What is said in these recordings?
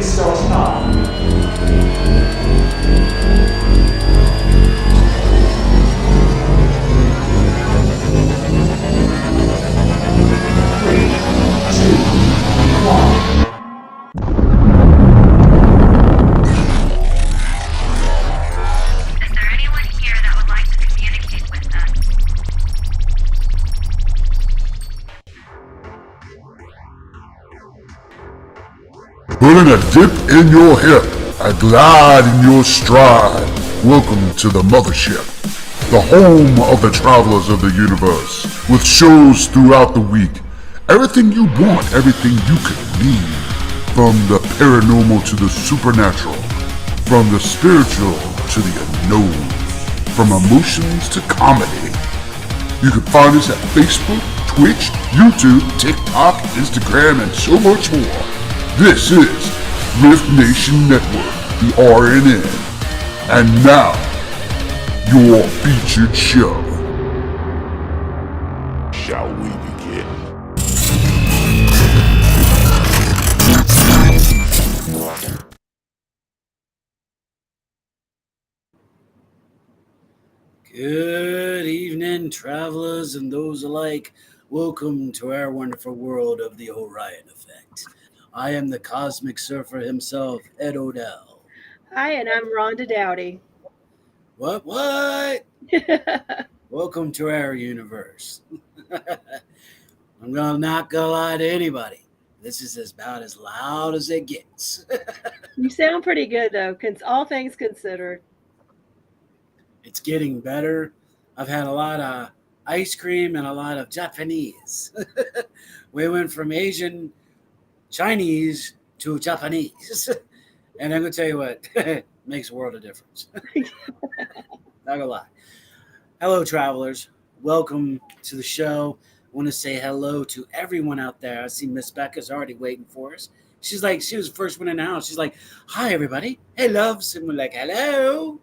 Please start now. 3, 2, 1. Is there anyone here that would like to communicate with us? Putting a dip in your hip, a glide in your stride. Welcome to the mothership, the home of the travelers of the universe, with shows throughout the week. Everything you want, everything you could need. From the paranormal to the supernatural, from the spiritual to the unknown, from emotions to comedy. You can find us at Facebook, Twitch, YouTube, TikTok, Instagram, and so much more. This is R.I.F.T Nation Network, the RNN. And now, your featured show. Shall we begin? Good evening, travelers and those alike. Welcome to our wonderful world of the Orion Effect. I am the cosmic surfer himself, Ed Odell. Hi, and I'm Rhonda Dowdy. What? Welcome to our universe. I'm not gonna lie to anybody. This is about as loud as it gets. You sound pretty good, though, all things considered. It's getting better. I've had a lot of ice cream and a lot of Japanese. We went from Asian, Chinese to Japanese. And I'm going to tell you what, it makes a world of difference. Not gonna lie. Hello, travelers. Welcome to the show. I want to say hello to everyone out there. I see Miss Becca's already waiting for us. She was the first one in the house. She's like, hi, everybody. Hey, loves. And we're like, hello.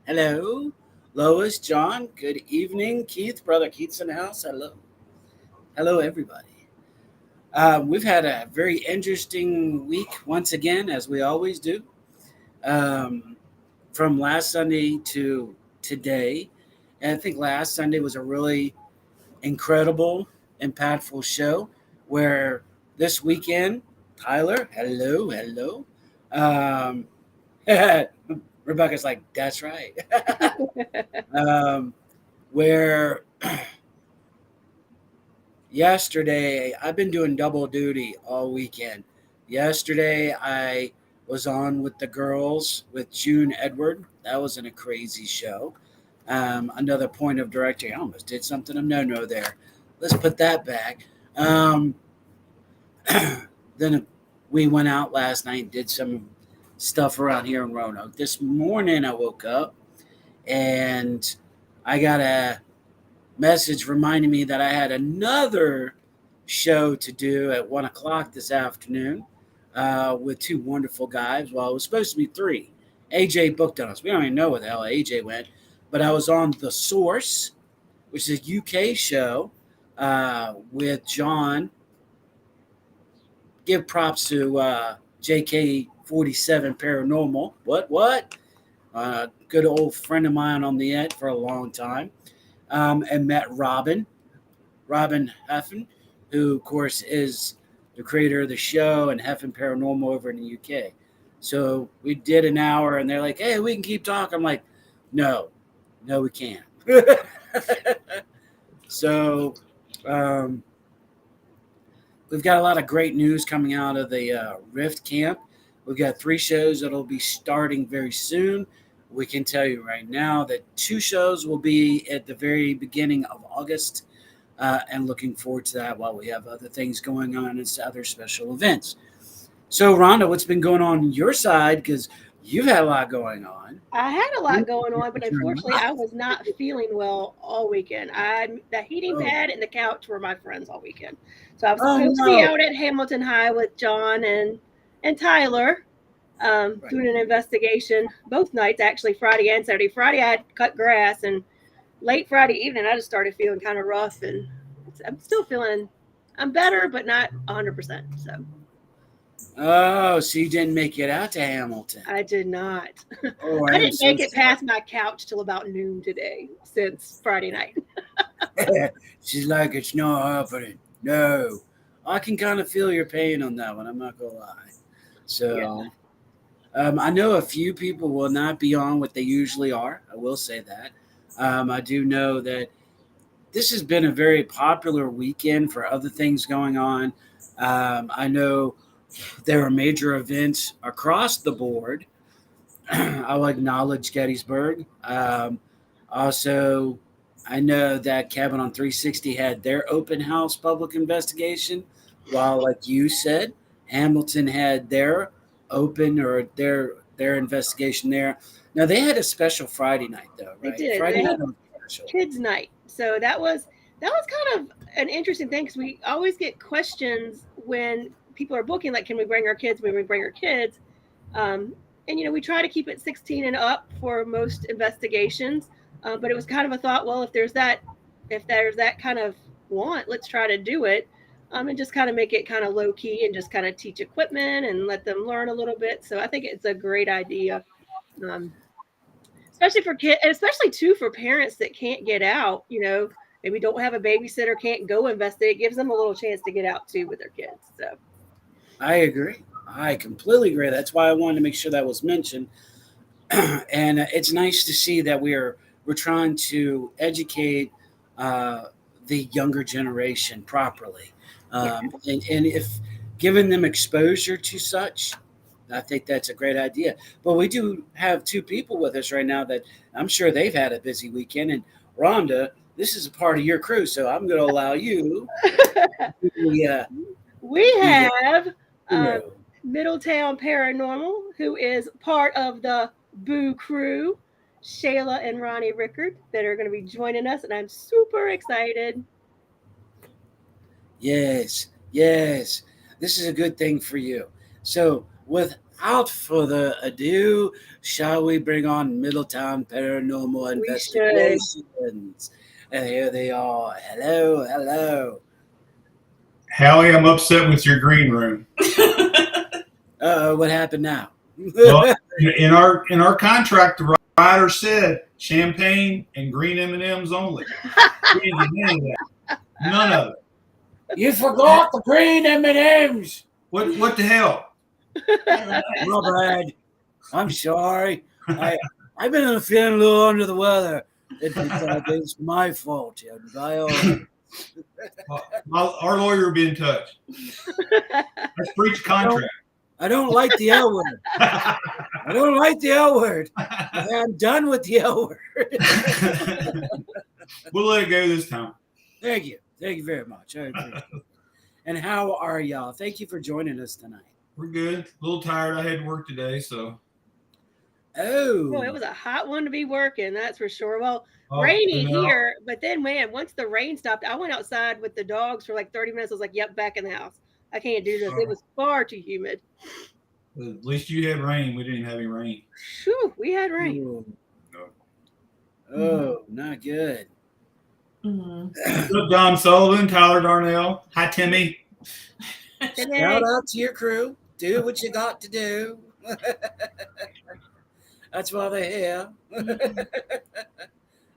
Hello. Lois, John, good evening. Keith, brother Keith's in the house. Hello. Hello, everybody. We've had a very interesting week once again, as we always do. From last Sunday to today. And I think last Sunday was a really incredible, impactful show where this weekend, Tyler, hello. Rebecca's like, that's right. Where yesterday, I've been doing double duty all weekend. Yesterday, I was on with the girls with June Edward. That wasn't a crazy show. Another point of directing. I almost did something of no there. Let's put that back. Then we went out last night and did some stuff around here in Roanoke. This morning I woke up and I got a message reminding me that I had another show to do at 1 o'clock this afternoon with two wonderful guys. Well, it was supposed to be three. AJ booked on us. We don't even know where the hell AJ went, but I was on The Source, which is a UK show with John. Give props to JK47 Paranormal. What? Good old friend of mine on the Ed for a long time. And met Robin Heffen, who, of course, is the creator of the show and Heffen Paranormal over in the UK. So we did an hour, and they're like, hey, we can keep talking. I'm like, no, we can't. So we've got a lot of great news coming out of the R.I.F.T camp. We've got 3 shows that will be starting very soon. We can tell you right now that 2 shows will be at the very beginning of August, and looking forward to that while we have other things going on and other special events. So, Rhonda, what's been going on your side? Because you've had a lot going on. I had a lot going on, but unfortunately, I was not feeling well all weekend. The heating pad and the couch were my friends all weekend. So I was supposed to be out at Hamilton High with John and Tyler doing an investigation both nights, actually, Friday and Saturday. Friday, I had cut grass, and late Friday evening, I just started feeling kind of rough, and I'm still feeling, I'm better, but not 100%. So Oh, so you didn't make it out to Hamilton. I did not. Oh, I I am didn't so make it past my couch till about noon today, since Friday night. sorry. She's like, it's not happening. No. I can kind of feel your pain on that one. I'm not going to lie. So, I know a few people will not be on what they usually are. I will say that. I do know that this has been a very popular weekend for other things going on. I know there are major events across the board. I'll acknowledge Gettysburg. Also, I know that Cabin on 360 had their open house public investigation, while, like you said, Hamilton had their open or their investigation there. Now they had a special Friday night though, They right? did. Friday They night had was special. kids' night, so that was kind of an interesting thing because we always get questions when people are booking, like, can we bring our kids? When we bring our kids, and we try to keep it 16 and up for most investigations, but it was kind of a thought. Well, if there's that kind of want, let's try to do it, and just kind of make it kind of low key and just kind of teach equipment and let them learn a little bit. So I think it's a great idea. Um, Especially for kids, and especially too for parents that can't get out. Maybe don't have a babysitter, can't go investigate. It gives them a little chance to get out too with their kids. So I agree. I completely agree. That's why I wanted to make sure that was mentioned. And it's nice to see that we're trying to educate the younger generation properly, yeah, and if giving them exposure to such, I think that's a great idea. But we do have two people with us right now that I'm sure they've had a busy weekend. And Rhonda, this is a part of your crew, so I'm going to allow you to we be have the um, hero. Middletown Paranormal, who is part of the Boo crew, Shayla and Ronnie Rickard, that are going to be joining us, and I'm super excited. Yes, yes. This is a good thing for you. So, without further ado, shall we bring on Middletown Paranormal We should. Investigations? And here they are. Hello, hello. Hallie, I'm upset with your green room. What happened now? Well, in our contract, the writer said champagne and green M&Ms only. We didn't get any of that. None of it. You forgot the green M&Ms. What the hell? My bad. I'm sorry. I've been feeling a little under the weather. It's my fault. Our lawyer will be in touch. Let's breach of contract. I don't like the L word. I don't like the L word. I'm done with the L word. We'll let it go this time. Thank you. Thank you very much. I appreciate it. And how are y'all? Thank you for joining us tonight. We're good. A little tired. I had to work today, so. Well, it Oh, was a hot one to be working, that's for sure. Well, Oh, rainy no. here, but then, man, once the rain stopped, I went outside with the dogs for like 30 minutes. I was like, yep, back in the house. I can't do this. It was far too humid. At least you had rain. We didn't have any rain. Whew, we had rain. oh, No. oh, not good. What's up, Don Sullivan, Tyler Darnell. Hi, Timmy. Today, Shout out to your crew. Do what you got to do. That's why they're here.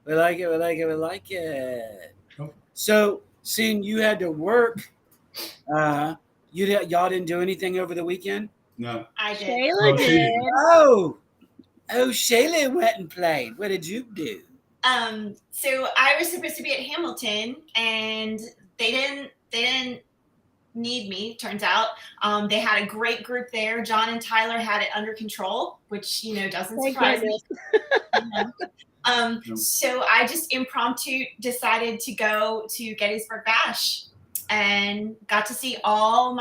We like it. We like it. We like it. Oh. So, seeing you had to work, y'all didn't do anything over the weekend? No. I did. Shayla Oh, she did. did. Oh, Shayla went and played. What did you do? So I was supposed to be at Hamilton, and they didn't need me. Turns out, they had a great group there. John and Tyler had it under control, which doesn't Thank surprise me. goodness. So I just impromptu decided to go to Gettysburg Bash, and got to see all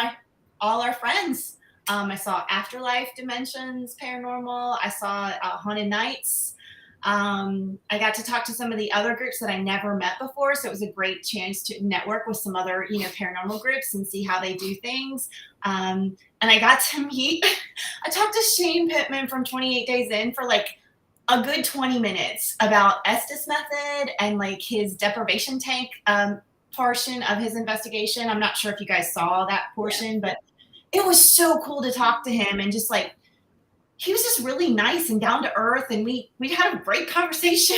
our friends. I saw Afterlife Dimensions Paranormal. I saw Haunted Nights. I got to talk to some of the other groups that I never met before, so it was a great chance to network with some other, paranormal groups and see how they do things. And I got to meet. I talked to Shane Pittman from 28 Days In for like a good 20 minutes about Estes method and like his deprivation tank portion of his investigation. I'm not sure if you guys saw that portion, but it was so cool to talk to him, and just like, he was just really nice and down to earth, and we had a great conversation.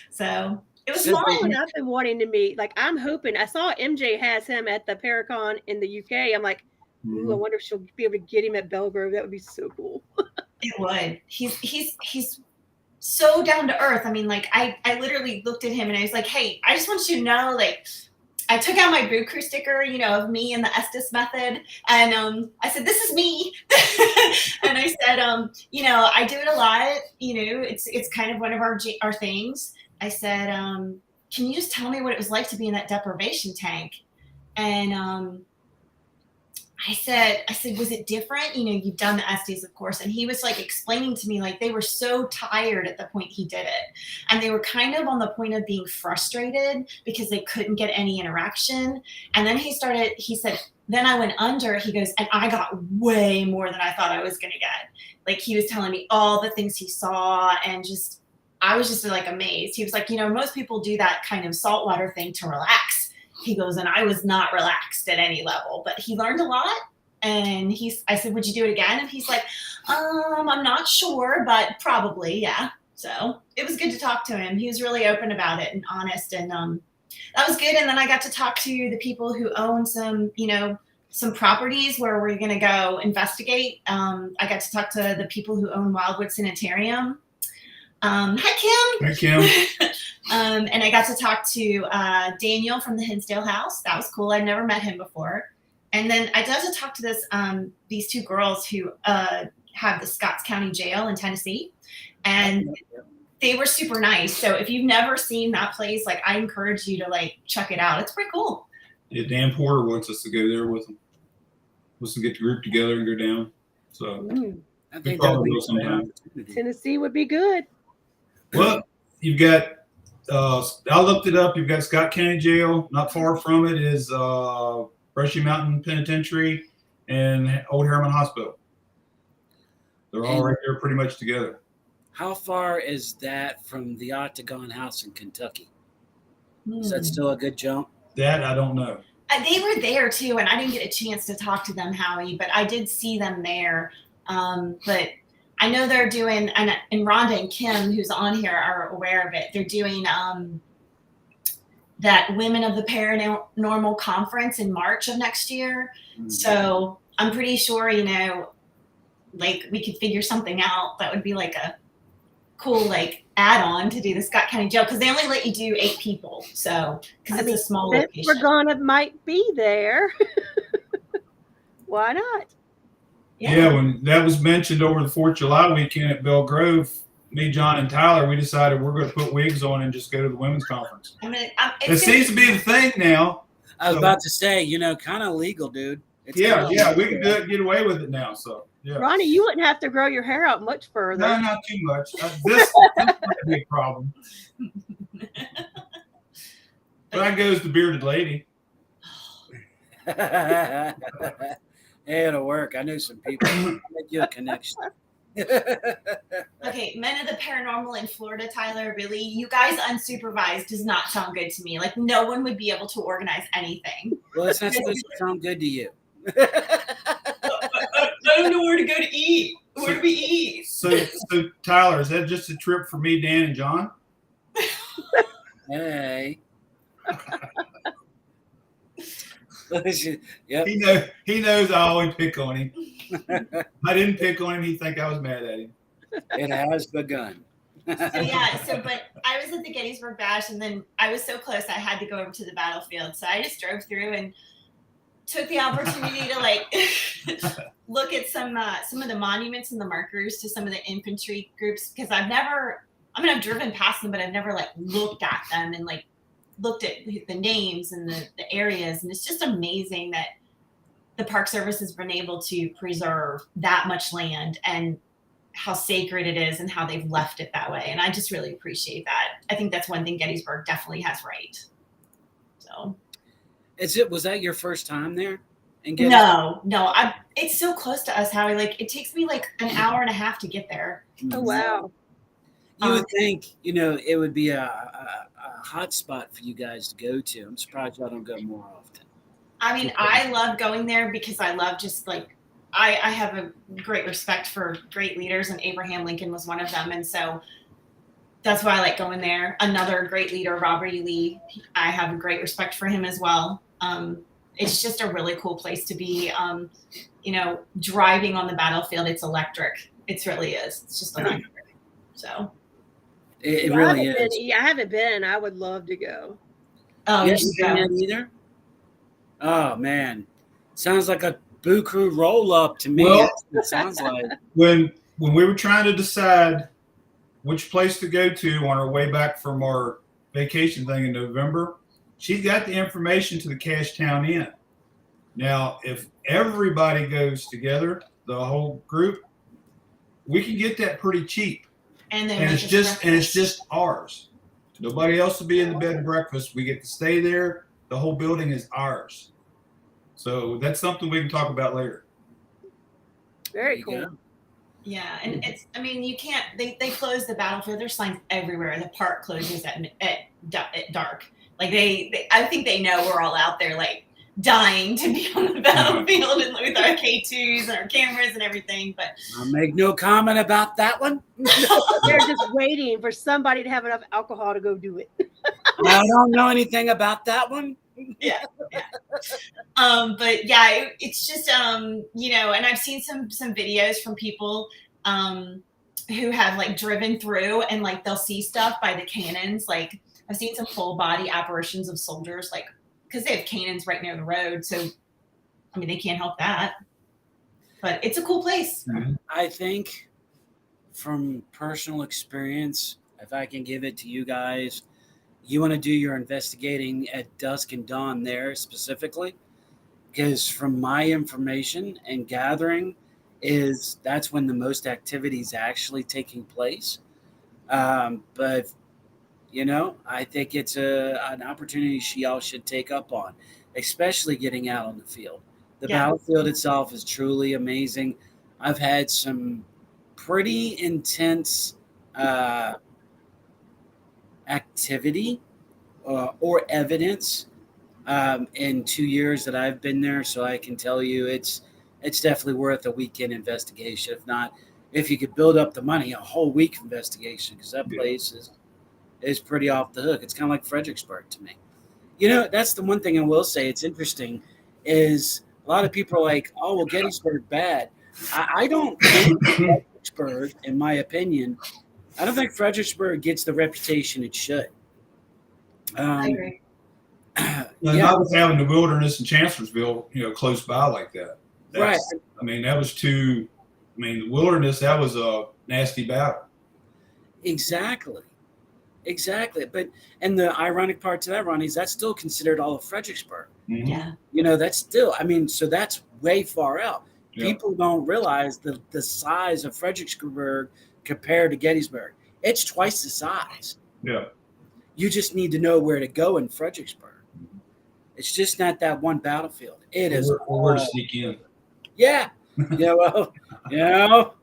So it was fun. Someone I've been wanting to meet. Like, I'm hoping. I saw MJ has him at the Paracon in the UK. I'm like, ooh, I wonder if she'll be able to get him at Belgrove. That would be so cool. It would. He's so down to earth. I mean, like, I literally looked at him and I was like, hey, I just want you to know, like, I took out my Brew Crew sticker, you know, of me and the Estes method. And I said, this is me. And I said, you know, I do it a lot. You know, it's kind of one of our things. I said, can you just tell me what it was like to be in that deprivation tank? And I said, was it different? You know, you've done the Estes, of course. And he was like explaining to me, like, they were so tired at the point he did it. And they were kind of on the point of being frustrated because they couldn't get any interaction. And then he said, then I went under, he goes, and I got way more than I thought I was going to get. Like, he was telling me all the things he saw, and just, I was just like amazed. He was like, you know, most people do that kind of saltwater thing to relax. He goes, and I was not relaxed at any level, but he learned a lot. And I said, would you do it again? And he's like, I'm not sure, but probably, yeah. So it was good to talk to him. He was really open about it and honest, and that was good. And then I got to talk to the people who own some, you know, some properties where we're going to go investigate. I got to talk to the people who own Wildwood Sanitarium. Hi, Kim. Hi, Kim. And I got to talk to Daniel from the Hinsdale House. That was cool. I'd never met him before. And then I got to talk to these two girls who have the Scotts County Jail in Tennessee. And they were super nice. So if you've never seen that place, like, I encourage you to, like, check it out. It's pretty cool. Yeah, Dan Porter wants us to go there with him. Wants to get the group together and go down. So I think that would be sometime. Tennessee would be good. Well, you've got, I looked it up. You've got Scott County Jail. Not far from it is Brushy Mountain Penitentiary and Old Harriman Hospital. They're all right there pretty much together. How far is that from the Octagon House in Kentucky? Is that still a good jump? That I don't know. They were there too, and I didn't get a chance to talk to them, Howie, but I did see them there. But I know they're doing, and Rhonda and Kim, who's on here, are aware of it. They're doing that Women of the Paranormal conference in March of next year. Mm-hmm. So I'm pretty sure, you know, like, we could figure something out that would be like a cool, like, add-on to do the Scott County Jail, because they only let you do 8 people. So, because it's a small location. We're gonna might be there. Why not? Yeah, when that was mentioned over the 4th of July weekend at Belle Grove, me, John, and Tyler, we decided we're going to put wigs on and just go to the women's conference. I mean, it seems to be the thing now. I was about to say, you know, kind of legal, dude. It's yeah, we can do it, get away with it now. So, yeah. Ronnie, you wouldn't have to grow your hair out much further. No, not too much. This might be a problem. But that goes the bearded lady. Hey, it'll work. I knew some people. Make you a connection. Okay, Men of the Paranormal in Florida, Tyler, really, you guys unsupervised does not sound good to me. Like, no one would be able to organize anything. Well, it's not supposed to sound good to you. I don't know where to go to eat. Where do we eat? So Tyler, is that just a trip for me, Dan, and John? Hey. Yep. He knows I always pick on him. I didn't pick on him. He'd think I was mad at him. It has begun. But I was at the Gettysburg Bash, and then I was so close I had to go over to the battlefield. So I just drove through and took the opportunity to, like, look at some of the monuments and the markers to some of the infantry groups, because I've driven past them, but I've never, like, looked at them and, like, looked at the names and the areas. And it's just amazing that the Park Service has been able to preserve that much land and how sacred it is and how they've left it that way. And I just really appreciate that. I think that's one thing Gettysburg definitely has right. So. Was that your first time there? No. It's so close to us, Howie. Like, it takes me like an hour and a half to get there. Oh, wow. You would think, you know, it would be a hot spot for you guys to go to. I'm surprised y'all don't go more often. I mean, I love going there because I love just like I have a great respect for great leaders, and Abraham Lincoln was one of them, and so that's why I like going there. Another great leader, Robert E. Lee, I have a great respect for him as well. It's just a really cool place to be. You know, driving on the battlefield, it's electric. It really is. It's just electric. So It Well, really I haven't is. been, I haven't been. I would love to go. oh, You you should haven't go. been either? Oh man, sounds like a Boo Crew roll up to me. Well- That's what it sounds like. When we were trying to decide which place to go to on our way back from our vacation thing in November, she got the information to the Cash Town Inn. Now, if everybody goes together, the whole group, we can get that pretty cheap, And then and make it's us just ours. Nobody else will be in the bed and breakfast. We get to stay there. The whole building is ours. So that's something we can talk about later. Very There you cool. go. Yeah, and it's. I mean, you can't. They close the battlefield. There's signs everywhere. The park closes at dark. Like I think they know we're all out there like dying to be on the battlefield and with our K2s and our cameras and everything. But I'll make no comment about that one. They're just waiting for somebody to have enough alcohol to go do it. I don't know anything about that one. but yeah, it's just you know, and I've seen some videos from people who have like driven through and like they'll see stuff by the cannons. Like I've seen some full body apparitions of soldiers, like because they have cannons right near the road. So I mean, they can't help that. But it's a cool place. I think from personal experience, if I can give it to you guys, you want to do your investigating at dusk and dawn there specifically, because from my information and gathering is that's when the most activity is actually taking place. But you know, I think it's an opportunity y'all should take up on, especially getting out on the field. The Yeah. battlefield itself is truly amazing. I've had some pretty intense activity or evidence in 2 years that I've been there, so I can tell you it's definitely worth a weekend investigation. If not, if you could build up the money, a whole week investigation, because that place is pretty off the hook. It's kind of like Fredericksburg to me. You know, that's the one thing I will say. It's interesting is a lot of people are like, "Oh, well, Gettysburg bad." I don't think Fredericksburg, in my opinion, I don't think Fredericksburg gets the reputation it should. I agree. And Yeah, not with having the wilderness and Chancellorsville, you know, close by like that. right. I mean, that was too. I mean, the wilderness, that was a nasty battle. Exactly. But and the ironic part to that, Ronnie, is that's still considered all of Fredericksburg. Mhm. Yeah. You know, that's still. I mean, so that's way far out. Yeah. People don't realize the size of Fredericksburg compared to Gettysburg. It's twice the size. Yeah. You just need to know where to go in Fredericksburg. It's just not that one battlefield. It is. Or where to sneak in. Yeah. Yeah. Well, you know,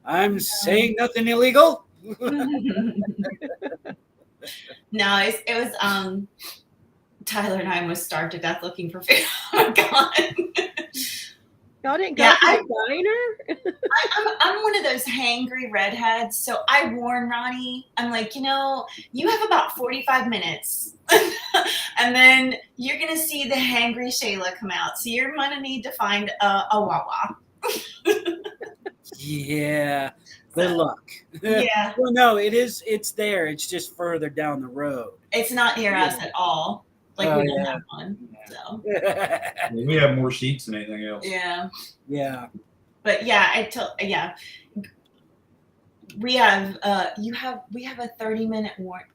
I'm saying nothing illegal. No, it was Tyler and I almost starved to death looking for food. Oh my god. Y'all didn't go Yeah, to the diner? I'm one of those hangry redheads, so I warn Ronnie. I'm like, you know, you have about 45 minutes, and then you're gonna see the hangry Shayla come out. So you're gonna need to find a Wawa. Yeah. Good luck. Yeah, Well, no, it's there. It's just further down the road. it's not near us at all. Like Oh, we don't yeah. have one. So We have more sheets than anything else. yeah, Yeah. but yeah, we have we have a 30-minute warrant.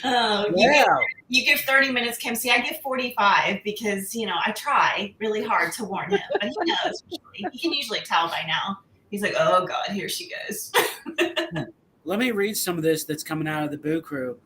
Oh, Yeah. you give 30 minutes, Kim. See, I give 45 because, you know, I try really hard to warn him, but he knows. He can usually tell by now. He's like, oh, God, here she goes. Let me read some of this that's coming out of the Boo Crew.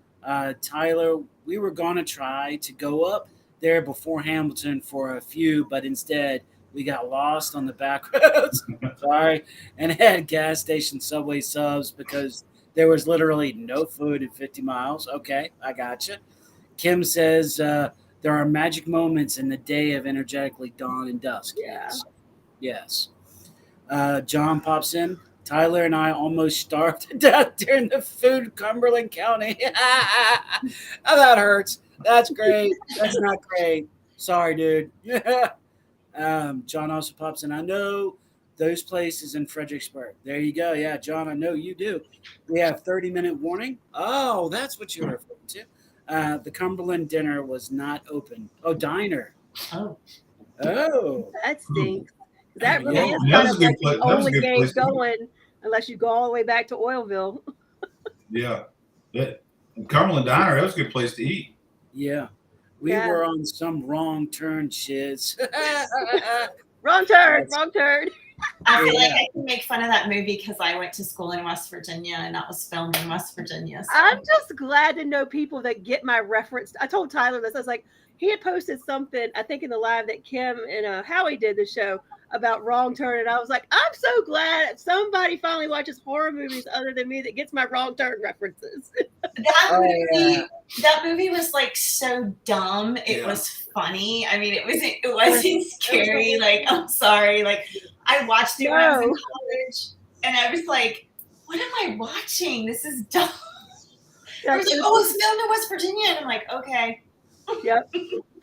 Tyler, we were going to try to go up there before Hamilton for a few, but instead we got lost on the back roads. Sorry. And had gas station Subway subs because there was literally no food in 50 miles. Okay, I gotcha. Kim says there are magic moments in the day of energetically dawn and dusk. Yeah. Yes. John pops in. Tyler and I almost starved to death during the food in Cumberland County. Oh, that hurts. That's great. That's not great. Sorry, dude. John also pops in. I know those places in Fredericksburg. There you go. Yeah, John, I know you do. We have 30-minute warning. Oh, that's what you're referring to. The Cumberland dinner was not open. Oh, diner. Oh. Oh. That stinks. That really Yeah. is That kind was of a good like place- the that was a only good game place to eat. going, unless you go all the way back to Oilville. Yeah. That Cumberland Diner, that was a good place to eat. Yeah. We Yeah. were on some wrong turn shiz. Wrong turn. That's- Wrong turn. I feel like Yeah. I can make fun of that movie because I went to school in West Virginia and that was filmed in West Virginia. So. I'm just glad to know people that get my reference. I told Tyler this. I was like, he had posted something, I think in the live that Kim and Howie did the show about Wrong Turn. And I was like, I'm so glad somebody finally watches horror movies other than me that gets my Wrong Turn references. That movie was like so dumb. It Yeah. was funny. I mean, it wasn't scary. Like, I'm sorry. Like, I watched it when I was in No. college, and I was like, "What am I watching? This is dumb." I Like, was like, "Oh, it's filmed in West Virginia," and I'm like, "Okay." yep.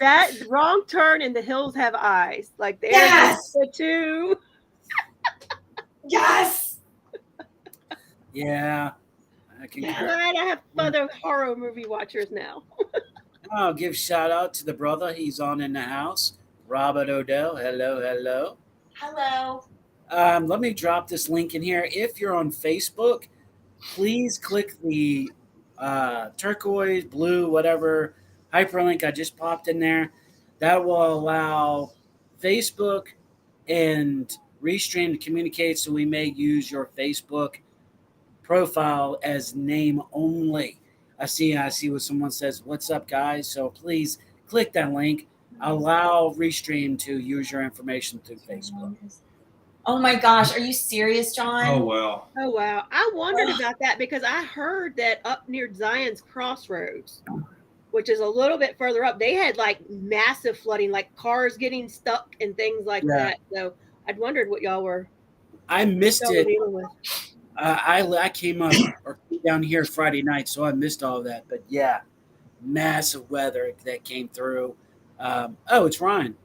That Wrong Turn and The Hills Have Eyes. Like, they're Yes. the two. Yes. Yeah. I can Yeah. Glad I have other horror movie watchers now. I'll give shout out to the brother. He's on in the house. Robert Odell. Hello, hello. Hello. Let me drop this link in here. If you're on Facebook, please click the turquoise, blue, whatever hyperlink I just popped in there. That will allow Facebook and Restream to communicate, so we may use your Facebook profile as name only. I see what someone says, what's up, guys? So please click that link. Allow Restream to use your information through Facebook. Oh my gosh, are you serious, John? Oh, wow. Oh, wow. I wondered about that because I heard that up near Zion's Crossroads, which is a little bit further up, they had like massive flooding, like cars getting stuck and things like that. So I'd wondered what y'all were I missed it. dealing with. I came up or down here Friday night, so I missed all of that. But yeah, massive weather that came through. Oh, it's Ryan.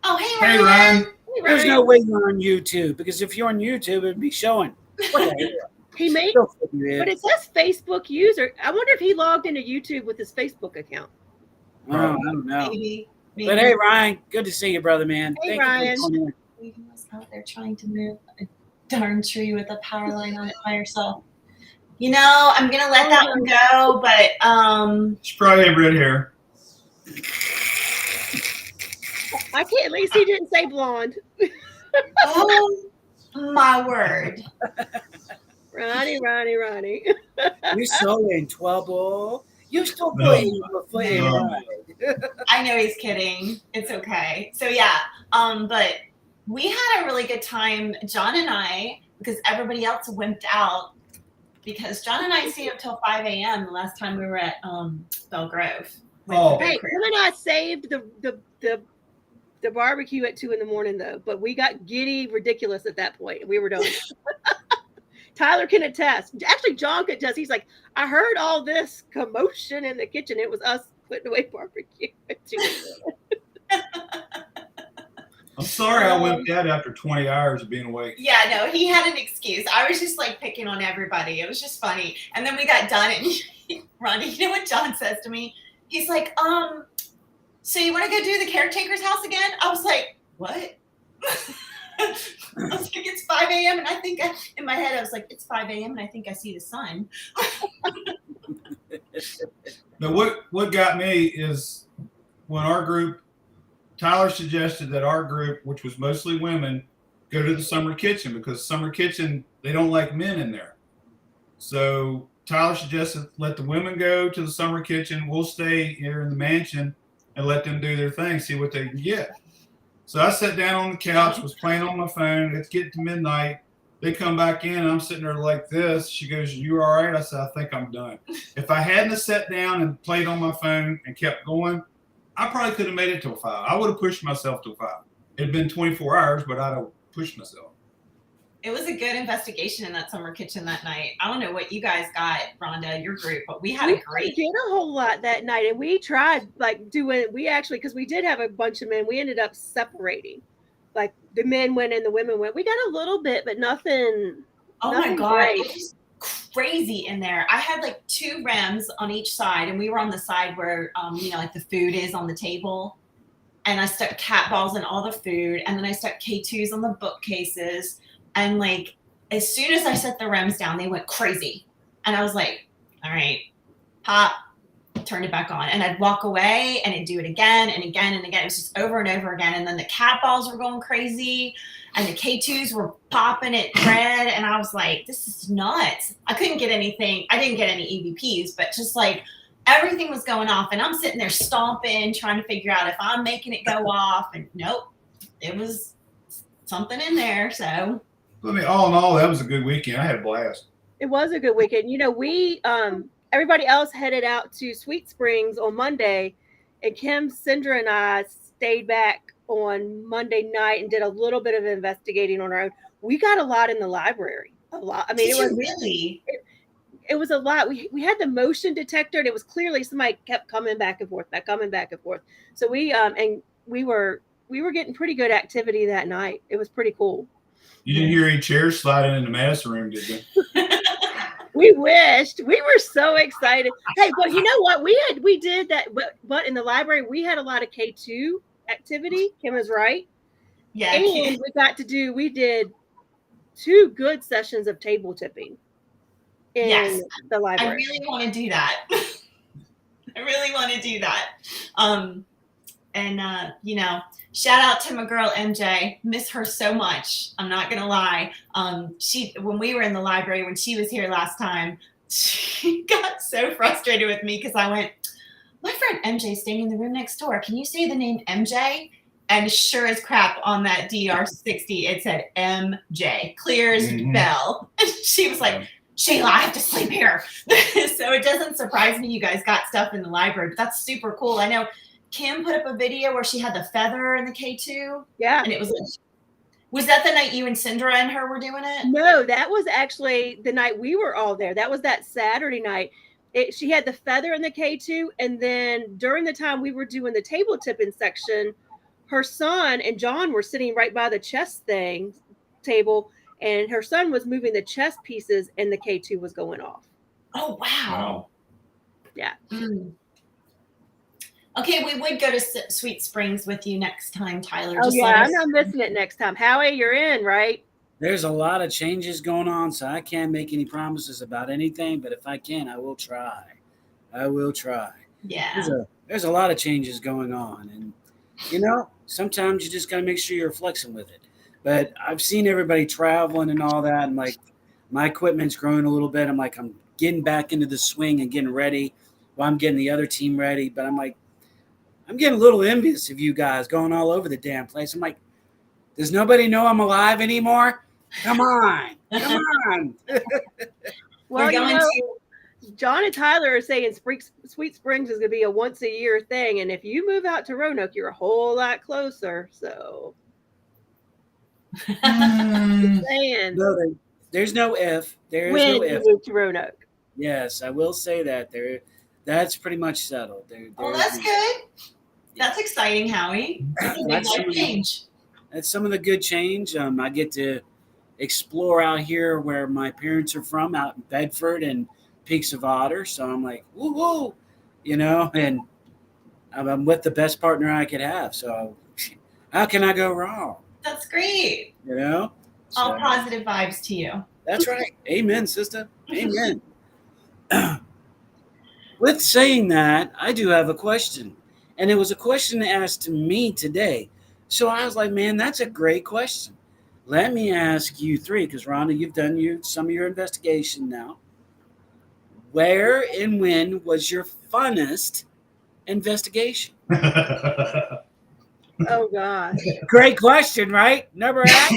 Oh, hey, Hey, Ryan. Ryan. There's no way you're on YouTube, because if you're on YouTube, it'd be showing. What the hell? He made, Go for it. but it says Facebook user. I wonder if he logged into YouTube with his Facebook account. Oh, I don't know. Maybe. But hey, Ryan, good to see you, brother, man. Hey, Thank you for Ryan. calling in. He was out there trying to move a darn tree with a power line on it by herself. You know, I'm gonna let that one go, but She probably had red hair. I can't. At least he didn't say blonde. oh my word. Ronnie. You're so in trouble. You're still No. putting your foot in No. right. I know he's kidding. It's okay. So yeah, but we had a really good time, John and I, because everybody else wimped out. Because John and I stayed up till 5 a.m. the last time we were at Belle Grove. Oh. Hey, him and I saved the barbecue at 2 a.m. though, but we got giddy ridiculous at that point. We were done. Tyler can attest. Actually, John could attest. He's like, I heard all this commotion in the kitchen. It was us putting away barbecue at 2 a.m. I'm sorry I went out after 20 hours of being awake. Yeah, no, he had an excuse. I was just like picking on everybody. It was just funny. And then we got done, and Ronnie, you know what John says to me? He's like, so you want to go do the caretaker's house again? I was like, what? I was like, it's 5 a.m. and I think in my head I was like, it's 5 a.m. and I think I see the sun. Now, what got me is when our group, Tyler suggested that our group, which was mostly women, go to the summer kitchen, because summer kitchen, they don't like men in there. So Tyler suggested let the women go to the summer kitchen. We'll stay here in the mansion and let them do their thing, see what they can get. So I sat down on the couch, was playing on my phone. It's getting to midnight. They come back in, and I'm sitting there like this. She goes, "You all right?" I said, "I think I'm done." If I hadn't have sat down and played on my phone and kept going, I probably could have made it till 5. I would have pushed myself till 5. It'd been 24 hours, but I'd have pushed myself. It was a good investigation in that summer kitchen that night. I don't know what you guys got, Rhonda, your group, but we had a great. We did a whole lot that night, and we tried like doing. We actually, because we did have a bunch of men, we ended up separating. Like the men went and the women went. We got a little bit, but nothing. Oh nothing my God, great. it was crazy in there. I had like 2 REMs on each side, and we were on the side where like the food is on the table. And I stuck cat balls in all the food, and then I stuck K2s on the bookcases. And like, as soon as I set the REMs down, they went crazy. And I was like, all right, pop, turn it back on. And I'd walk away and I'd do it again and again and again. It was just over and over again. And then the cat balls were going crazy and the K2s were popping at red. And I was like, this is nuts. I couldn't get anything. I didn't get any EVPs, but just like everything was going off. And I'm sitting there stomping, trying to figure out if I'm making it go off. And nope, it was something in there. So. I mean, all in all, that was a good weekend. I had a blast. It was a good weekend. We everybody else headed out to Sweet Springs on Monday, and Kim, Cinder, and I stayed back on Monday night and did a little bit of investigating on our own. We got a lot in the library. A lot. I mean, Did you really? It was a lot. We had the motion detector, and it was clearly somebody kept coming back and forth. So we were getting pretty good activity that night. It was pretty cool. You didn't hear any chairs sliding in the medicine room, did you? We wished. We were so excited. Hey, but you know what? We did that, but in the library we had a lot of K2 activity. Kim is right. Yeah. And we did 2 good sessions of table tipping in the library. I really want to do that. Shout out to my girl MJ. Miss her so much. I'm not gonna lie. When we were in the library when she was here last time, she got so frustrated with me because I went, my friend MJ is staying in the room next door. Can you say the name MJ? And sure as crap on that DR60, it said MJ, clear as bell. And she was like, Shayla, I have to sleep here. So it doesn't surprise me you guys got stuff in the library, but that's super cool. I know Kim put up a video where she had the feather and the K2. Yeah. And it was that the night you and Cindra and her were doing it? No, that was actually the night we were all there. That was that Saturday night. She had the feather and the K2. And then during the time we were doing the table tipping section, her son and John were sitting right by the chess table. And her son was moving the chess pieces and the K2 was going off. Oh, wow. Yeah. Mm. Okay, we would go to Sweet Springs with you next time, Tyler. Oh, yeah, I'm not missing it next time. Howie, you're in, right? There's a lot of changes going on, so I can't make any promises about anything, but if I can, I will try. Yeah. There's a lot of changes going on, and, sometimes you just got to make sure you're flexing with it. But I've seen everybody traveling and all that, and, like, my equipment's growing a little bit. I'm like, I'm getting back into the swing and getting ready while I'm getting the other team ready, but I'm like, I'm getting a little envious of you guys going all over the damn place. I'm like, does nobody know I'm alive anymore? Come on. Well, John and Tyler are saying Sweet Springs is going to be a once a year thing. And if you move out to Roanoke, you're a whole lot closer. So saying. No, there's no if. There is when no if. You move to Roanoke. Yes, I will say that. That's pretty much settled. That's good. That's exciting, Howie. That's a big life change. That's some of the good change. I get to explore out here where my parents are from, out in Bedford and Peaks of Otter. So I'm like, woo, and I'm with the best partner I could have. So how can I go wrong? That's great. So, all positive vibes to you. That's right. Amen, sister. Amen. With saying that, I do have a question. And it was a question asked to me today. So I was like, man, that's a great question. Let me ask you 3, because Rhonda, you've done some of your investigation now. Where and when was your funnest investigation? Oh, God. Great question, right? Never asked.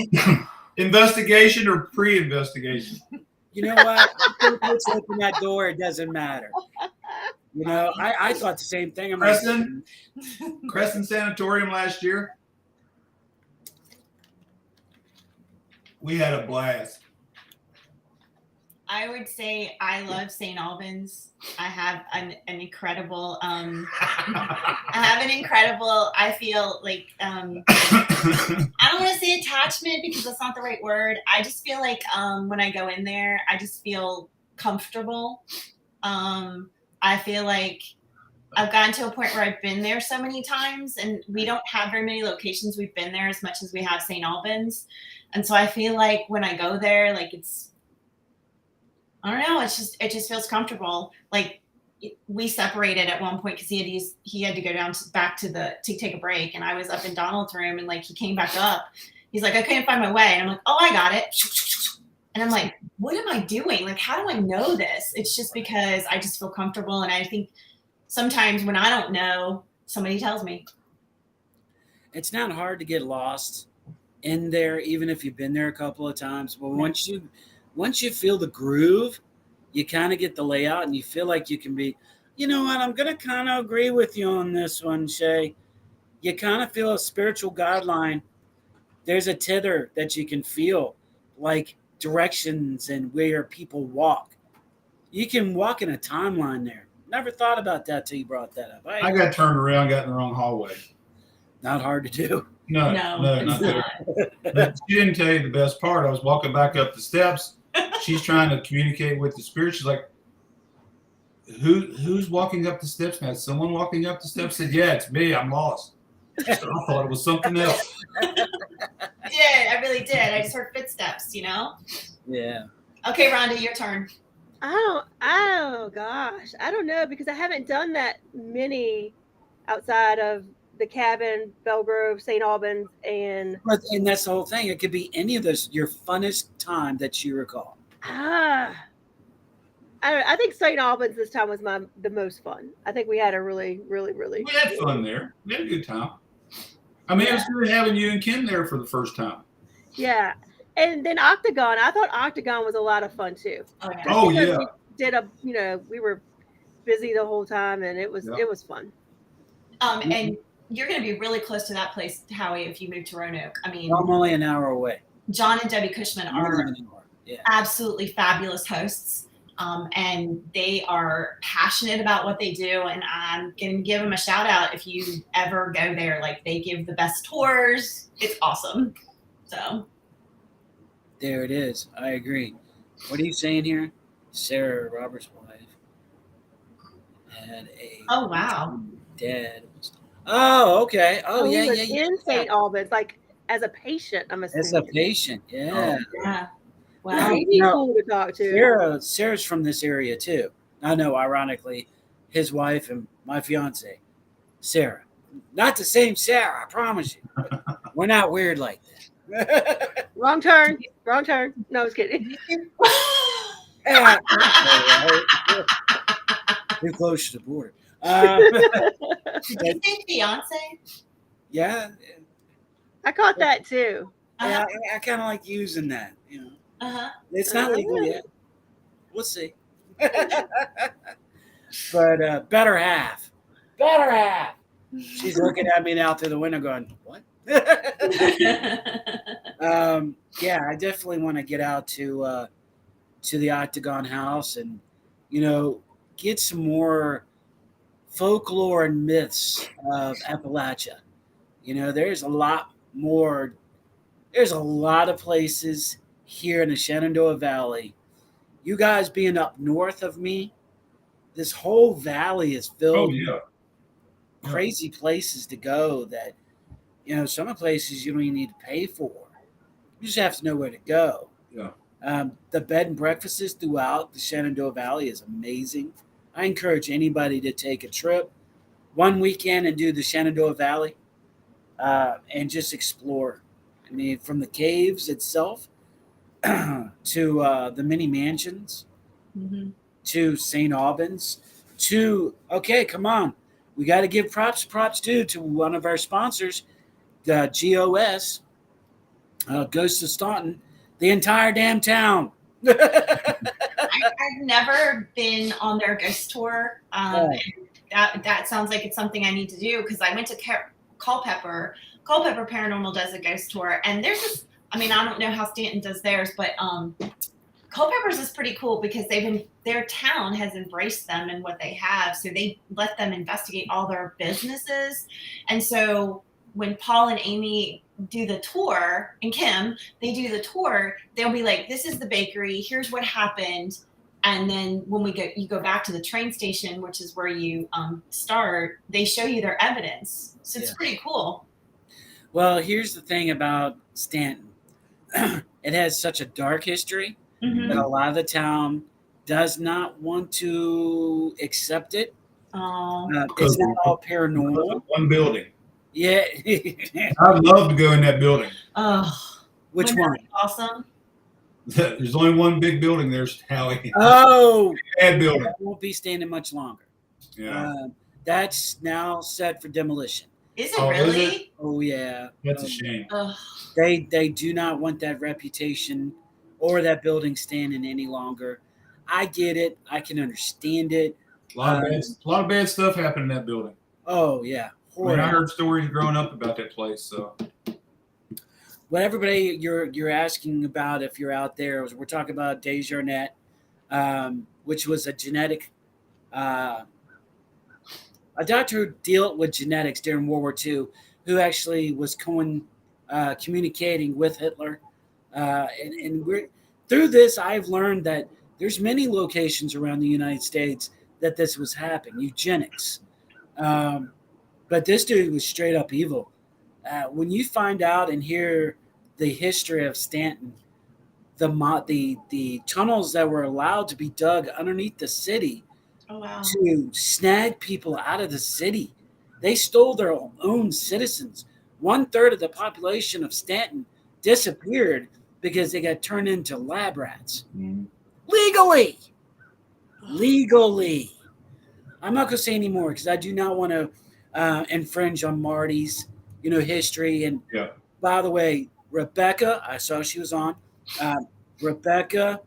Investigation or pre-investigation? You know what? I think let's open that door. It doesn't matter. You know, I thought the same thing. I'm like, Crescent Sanatorium last year. We had a blast. I would say I love St. Albans. I have an incredible I feel like I don't want to say attachment because that's not the right word. I just feel like when I go in there, I just feel comfortable. I feel like I've gotten to a point where I've been there so many times, and we don't have very many locations we've been there as much as we have St. Albans. And so I feel like when I go there, like I don't know, it just feels comfortable. Like we separated at one point because he had to go back to take a break, and I was up in Donald's room, and like he came back up. He's like, I couldn't find my way, and I'm like, oh, I got it. And I'm like, what am I doing? Like, how do I know this? It's just because I just feel comfortable, and I think sometimes when I don't know, somebody tells me. It's not hard to get lost in there, even if you've been there a couple of times. But once you feel the groove, you kind of get the layout, and you feel like you can be, you know what, I'm going to kind of agree with you on this one, Shay. You kind of feel a spiritual guideline. There's a tether that you can feel, like directions and where people walk. You can walk in a timeline there. Never thought about that till you brought that up. I got turned around, got in the wrong hallway. Not hard to do. No, not there. But she didn't tell you the best part. I was walking back up the steps. She's trying to communicate with the spirit. She's like, who's walking up the steps now? Someone walking up the steps? I said, yeah, it's me. I'm lost. So I thought it was something else. I really did. I just heard footsteps, you know? Yeah. Okay, Rhonda, your turn. Oh gosh, I don't know, because I haven't done that many outside of the cabin, Belgrove, St. Albans, and that's the whole thing. It could be any of those. Your funnest time that you recall. I think St. Albans this time was the most fun. I think we had a really. We had fun there. We had a good time. I mean, it was good having you and Ken there for the first time. Yeah. And then Octagon, I thought Octagon was a lot of fun too. Oh yeah. We were busy the whole time, and it was fun. And you're going to be really close to that place, Howie, if you move to Roanoke. I mean, I'm only an hour away. John and Debbie Cushman are absolutely fabulous hosts. And they are passionate about what they do. And I'm going to give them a shout out if you ever go there. Like, they give the best tours. It's awesome. So. There it is. I agree. What are you saying here? Sarah Roberts' wife had a. Oh, wow. Dad was. Oh, okay. Oh, yeah. In St. Albans, like as a patient, I'm assuming. As a patient, yeah. Oh, yeah. Wow. He'd be cool to talk to. Sarah's from this area too. I know, ironically, his wife and my fiance, Sarah. Not the same Sarah, I promise you. We're not weird like that. Wrong turn. No, I was kidding. Too close to the border. Did you say fiance? Yeah. I caught that too. Yeah, I kind of like using that, you know. It's not legal yet. We'll see. But better half. She's looking at me now through the window going, what? Yeah, I definitely want to get out to the Octagon House and, get some more folklore and myths of Appalachia. There's a lot more. There's a lot of places here in the Shenandoah Valley. You guys being up north of me, this whole valley is filled with crazy places to go that, some of the places you don't even need to pay for. You just have to know where to go. Yeah. The bed and breakfasts throughout the Shenandoah Valley is amazing. I encourage anybody to take a trip one weekend and do the Shenandoah Valley and just explore. I mean, from the caves itself to the mini mansions, to St. Albans, to, come on. We got to give props due to one of our sponsors, the GOS, Ghost of Staunton. The entire damn town. I've never been on their ghost tour. And that sounds like it's something I need to do because I went to Culpeper. Culpeper Paranormal does a ghost tour, and there's this. I mean, I don't know how Stanton does theirs, but Culpeper's is pretty cool because their town has embraced them and what they have, so they let them investigate all their businesses. And so when Paul and Amy do the tour, and Kim, they do the tour, they'll be like, "This is the bakery. Here's what happened." And then when you go back to the train station, which is where you start, they show you their evidence. So it's pretty cool. Well, here's the thing about Stanton. It has such a dark history that a lot of the town does not want to accept it. It's not all paranormal. One building. Yeah. I'd love to go in that building. Which one? Awesome. There's only one big building. There's Howie. Oh, bad building. That won't be standing much longer. Yeah. That's now set for demolition. Is it really? Is it? Oh yeah. That's a shame. They do not want that reputation or that building standing any longer. I get it. I can understand it. A lot of bad stuff happened in that building. Oh yeah. I heard stories growing up about that place. So, what everybody you're asking about, if you're out there, we're talking about Desjardins, which was a genetic, a doctor who dealt with genetics during World War II, who actually was communicating with Hitler, and we're through this. I've learned that there's many locations around the United States that this was happening, eugenics. But this dude was straight up evil. When you find out and hear the history of Stanton, the tunnels that were allowed to be dug underneath the city to snag people out of the city, they stole their own citizens. 1/3 of the population of Stanton disappeared because they got turned into lab rats. Legally. I'm not going to say any more because I do not want to infringe on Marty's, history. And by the way, Rebecca, I saw she was on. Rebecca,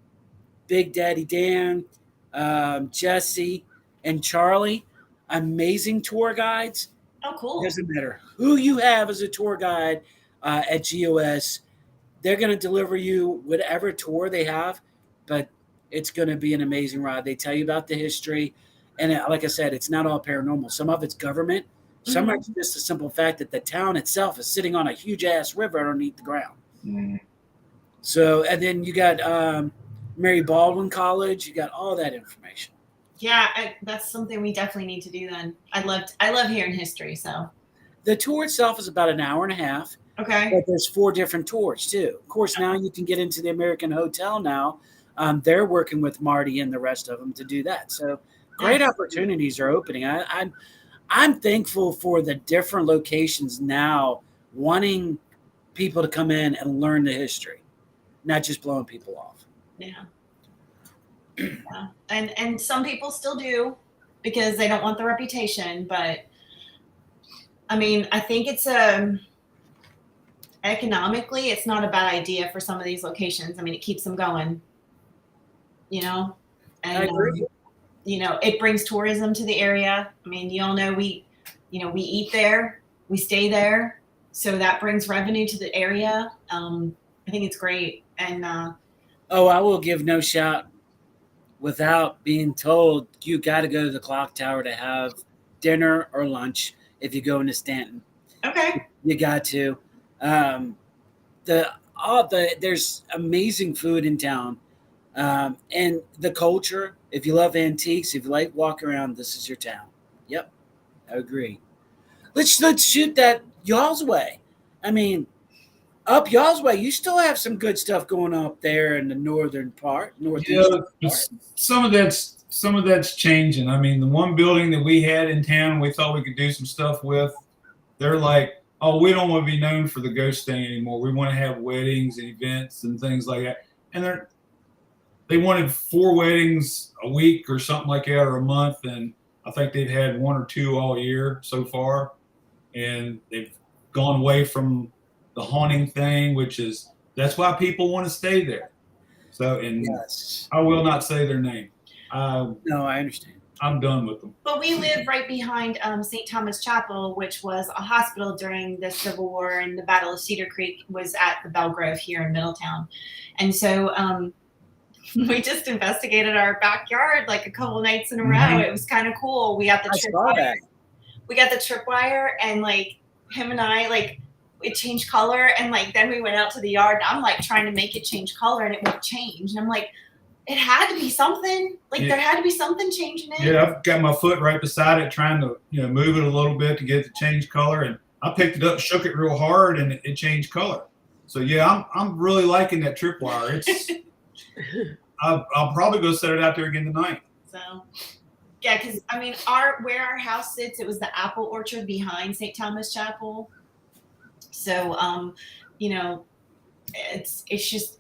Big Daddy Dan, Jesse, and Charlie, amazing tour guides. Oh, cool. Doesn't matter who you have as a tour guide at GOS. They're going to deliver you whatever tour they have, but it's going to be an amazing ride. They tell you about the history. And like I said, it's not all paranormal. Some of it's government. Some are just the simple fact that the town itself is sitting on a huge ass river underneath the ground. So, and then you got Mary Baldwin College. You got all that information. Yeah, that's something we definitely need to do then. I love hearing history. So the tour itself is about an hour and a half. Okay. But there's 4 different tours too. Of course, now you can get into the American Hotel now. They're working with Marty and the rest of them to do that. So great opportunities are opening. I'm thankful for the different locations now wanting people to come in and learn the history, not just blowing people off. Yeah. And some people still do because they don't want the reputation. But I mean, I think it's economically, it's not a bad idea for some of these locations. I mean, it keeps them going, and I agree. It brings tourism to the area. I mean, you all know we eat there, we stay there, so that brings revenue to the area. I think it's great. And I will give no shout without being told you got to go to the clock tower to have dinner or lunch if you go into Stanton. Okay. You got to. There's amazing food in town, and the culture. If you love antiques, if you like walk around, this is your town. Yep, I agree. Let's shoot that y'all's way. I mean, up y'all's way, you still have some good stuff going on up there in the northeast part. Some of that's changing. I mean, the one building that we had in town, we thought we could do some stuff with. They're like, oh, we don't want to be known for the ghost thing anymore. We want to have weddings and events and things like that. And they wanted 4 weddings a week or something like that, or a month. And I think they've had 1 or 2 all year so far. And they've gone away from the haunting thing, which is That's why people want to stay there. So, and Yes. I will not say their name. No, I understand. I'm done with them. But we live right behind St. Thomas Chapel, which was a hospital during the Civil War, and the Battle of Cedar Creek was at the Belgrove here in Middletown. And so we just investigated our backyard like a couple nights in a row. Mhm. It was kind of cool. We got the I saw that. we got the tripwire, and like him and I, like, it changed color, and like then we went out to the yard, and I'm like trying to make it change color, and it won't change. And I'm like, it had to be something. Like, Yeah. there had to be something changing it. Yeah, I've got my foot right beside it, trying to move it a little bit to get it to change color, and I picked it up, shook it real hard, and it changed color. So yeah, I'm really liking that tripwire. It's I'll probably go set it out there again tonight. So, yeah, because I mean, where our house sits, it was the apple orchard behind St. Thomas Chapel. So, it's just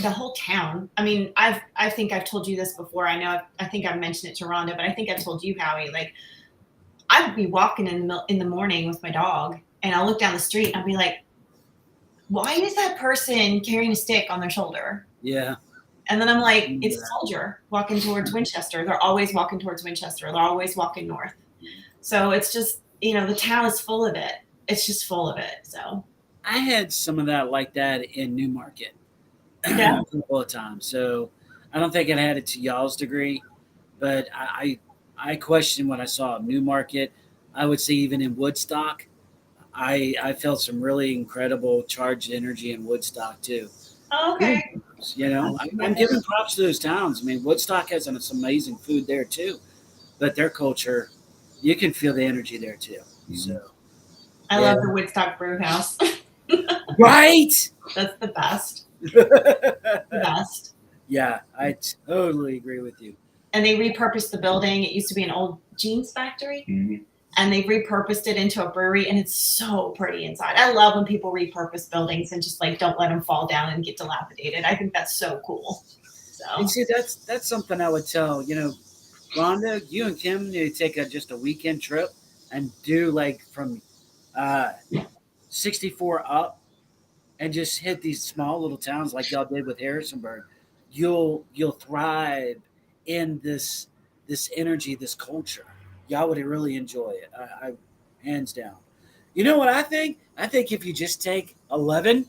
the whole town. I mean, I think I've told you this before. I think I've mentioned it to Rhonda, but I think I've told you, Howie. Like, I would be walking in the morning with my dog, and I'll look down the street, and I'll be like, why is that person carrying a stick on their shoulder? Yeah. And then I'm like, it's a soldier walking towards Winchester. They're always walking towards Winchester. They're always walking north. So it's just, the town is full of it. It's just full of it. So I had some of that like that in Newmarket Yeah. a couple of times. So I don't think it had it to y'all's degree, but I question what I saw in Newmarket. I would say even in Woodstock, I felt some really incredible charged energy in Woodstock too. Oh, okay. I'm giving props to those towns. I mean, Woodstock has some amazing food there too, but their culture, you can feel the energy there too. So I love the Woodstock Brew House. right. That's the best. The best. Yeah, I totally agree with you. And they repurposed the building. It used to be an old jeans factory. Mm-hmm. And they repurposed it into a brewery, and it's so pretty inside. I love when people repurpose buildings and just like don't let them fall down and get dilapidated. I think that's so cool. So And see, that's something I would tell, Rhonda, you and Kim need to take just a weekend trip and do like from 64 up and just hit these small little towns like y'all did with Harrisonburg. You'll thrive in this energy, this culture. Y'all would really enjoy it. I hands down. You know what I think? I think if you just take 11,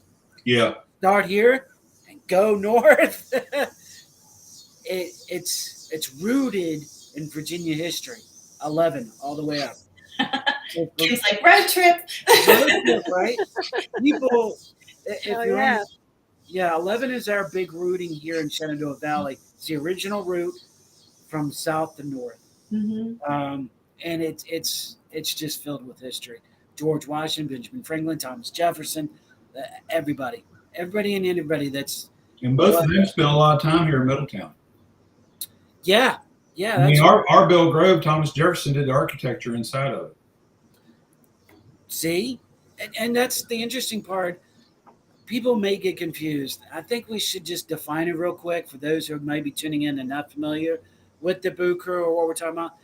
start here and go north, it's rooted in Virginia history. 11 all the way up. Kim's like, road trip. Right? People, if Oh, you're yeah. yeah, 11 is our big routing here in Shenandoah Valley. It's the original route from south to north. Mm-hmm. And it's just filled with history. George Washington, Benjamin Franklin, Thomas Jefferson, everybody and anybody that's. And both of them spent a lot of time here in Middletown. Yeah. I mean, our Bell Grove, Thomas Jefferson did the architecture inside of it. See? And that's the interesting part. People may get confused. I think we should just define it real quick for those who may be tuning in and not familiar with the Boo Crew or what we're talking about.